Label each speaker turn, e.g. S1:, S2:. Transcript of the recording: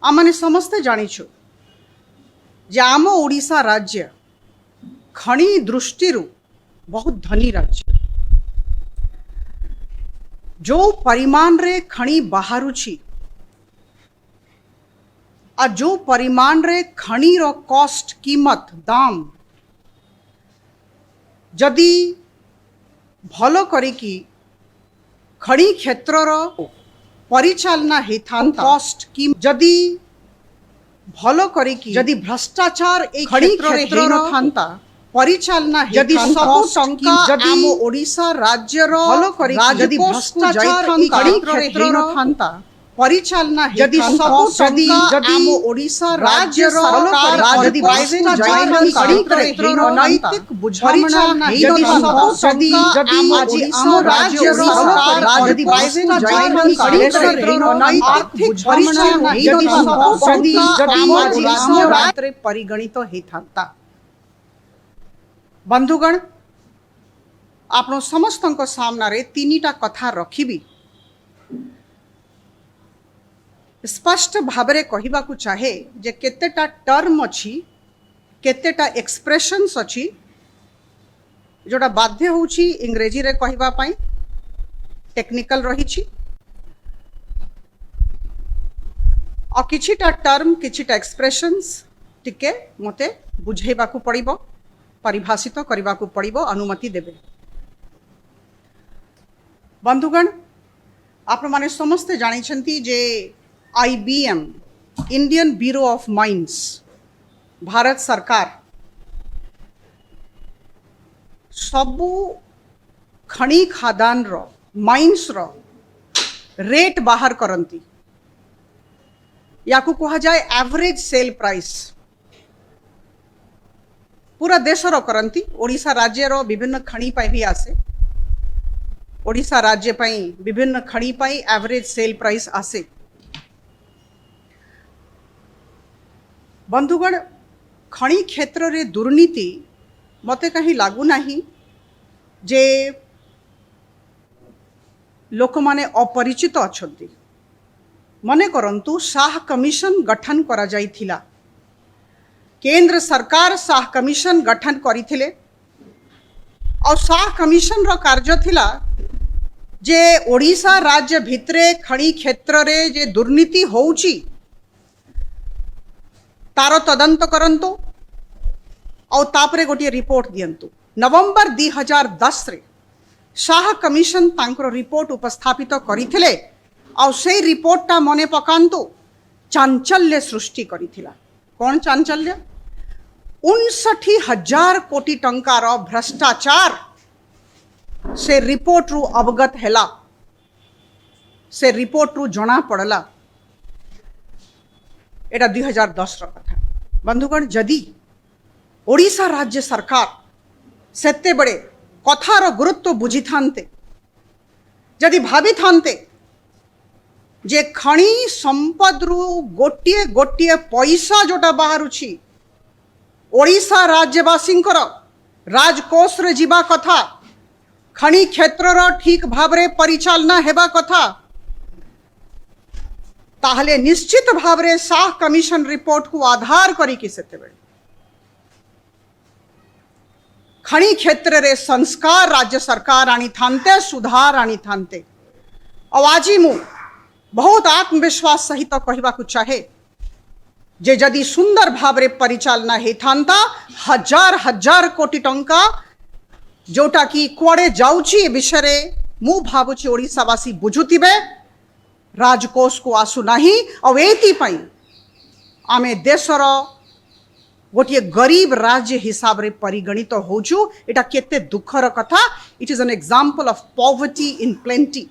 S1: आमने समस्ते जानिछु जे आम ओडिशा राज्य खनि दृष्टि बहुत धनी राज्य। जो परिमाण रे खनि बाहरुछि आ जो परिमाण रे खनि रो कॉस्ट कीमत दाम जदि भलो करिकी खनि क्षेत्र रो परिचालना हेथांता कॉस्ट की जदि भलो करिकी जदि भ्रष्टाचार ए क्षेत्र रे हेथांता परिचालना जदि सब टंका आम ओडिशा राज्य रो भलो करिकी जदि भ्रष्टाचार ए क्षेत्र रे हेथांता परिचालना जदि सब टंका आम ओडिशा राज्य रो जदि भ्रष्टाचार नैतिक बुझामणा जदि सब टंका आम ओडिशा राज्य रो जदि भ्रष्टाचार आर्थिक परिचालना जदि सब टंका आम ओडिशा राज्य परिगणित हेथांता। बंधुगण आपण समस्तक सामने तीनिटा कथा रखिबी स्पष्ट भावरे कहिबाकू चाहे जे केतेटा टर्म अछि केतेटा एक्सप्रेशंस अछि जोटा बाध्य होउछि इंग्रेजी रे कहिबा पई टेक्निकल रही छी और किछिटा टर्म किछिटा एक्सप्रेशंस टिके मते बुझेबाकू पड़िबो परिभाषित करबाकू पड़िबो अनुमति देबे। बंधुगण आपण माने समस्ते जानि छंती जे IBM Indian bureau of mines Bharat सरकार सबु खनि खादान रो माइन्स रो रेट बाहर करंती याकू कहा जाए एवरेज सेल प्राइस पूरा देश रो करंती। ओडिशा राज्य रो विभिन्न खनि पाई भी आसे ओडिशा राज्य पाई विभिन्न खनि पाई एवरेज सेल प्राइस आसे। बंधुगण खनि क्षेत्र रे दुर्नीति मते कहीं लागू नाही जे लोक माने अपरिचित अछंती। मने करंतु शाह कमिशन गठन करा जाइथिला केंद्र सरकार शाह कमिशन गठन करिथिले और शाह कमिशन रो कार्य थिला जे ओडिशा राज्य भितरे खनि क्षेत्र रे जे दुर्नीति होउची तारो तदंत करंतु और तापरे गोटे रिपोर्ट दियंतु। नवंबर 2010 रे शाह कमिशन तांकर रिपोर्ट उपस्थापित करिथिले और से रिपोर्ट ता मने पकांतु चांचल्य सृष्टि करिथिला। कौन चांचल्य? 59,000 कोटी टंकार भ्रष्टाचार से रिपोर्ट रु अवगत हैला से रिपोर्ट रु जना पड़ला। एटा 2010 रो कथा। बंधुगण जदि ओडिशा राज्य सरकार सेते बड़े कथार गुरुत्व बुझी थांते जदि भाभी थांते जे खनि संपद रु गोटिए गोटिए पैसा जोटा बाहरुछि ओडिशा राज्यवासींकर राजकोष रे जीवा कथा खनि क्षेत्र रो ठीक भावरे परिचालना हेबा कथा ताहले निश्चित भावरे शाह कमिशन रिपोर्ट को आधार करी कि सेते बेले खनि क्षेत्र रे संस्कार राज्य सरकार आनी थांते सुधार आनी थांते। और आज मु बहुत आत्मविश्वास सहित कहबाकू चाहे जे जदि सुंदर भावरे परिचालना हेथांता हजार हजार कोटी टंका जोटा कि कुआडे जाउची विषय मु भावुची ओडिशावासी बुझुतिबे राजकोष को आसु नाही और एति पई आमे देशर गोटे गरीब राज्य हिसाब रे परिगणित होचु। एटा केते दुखर कथा। It is an example of poverty in plenty.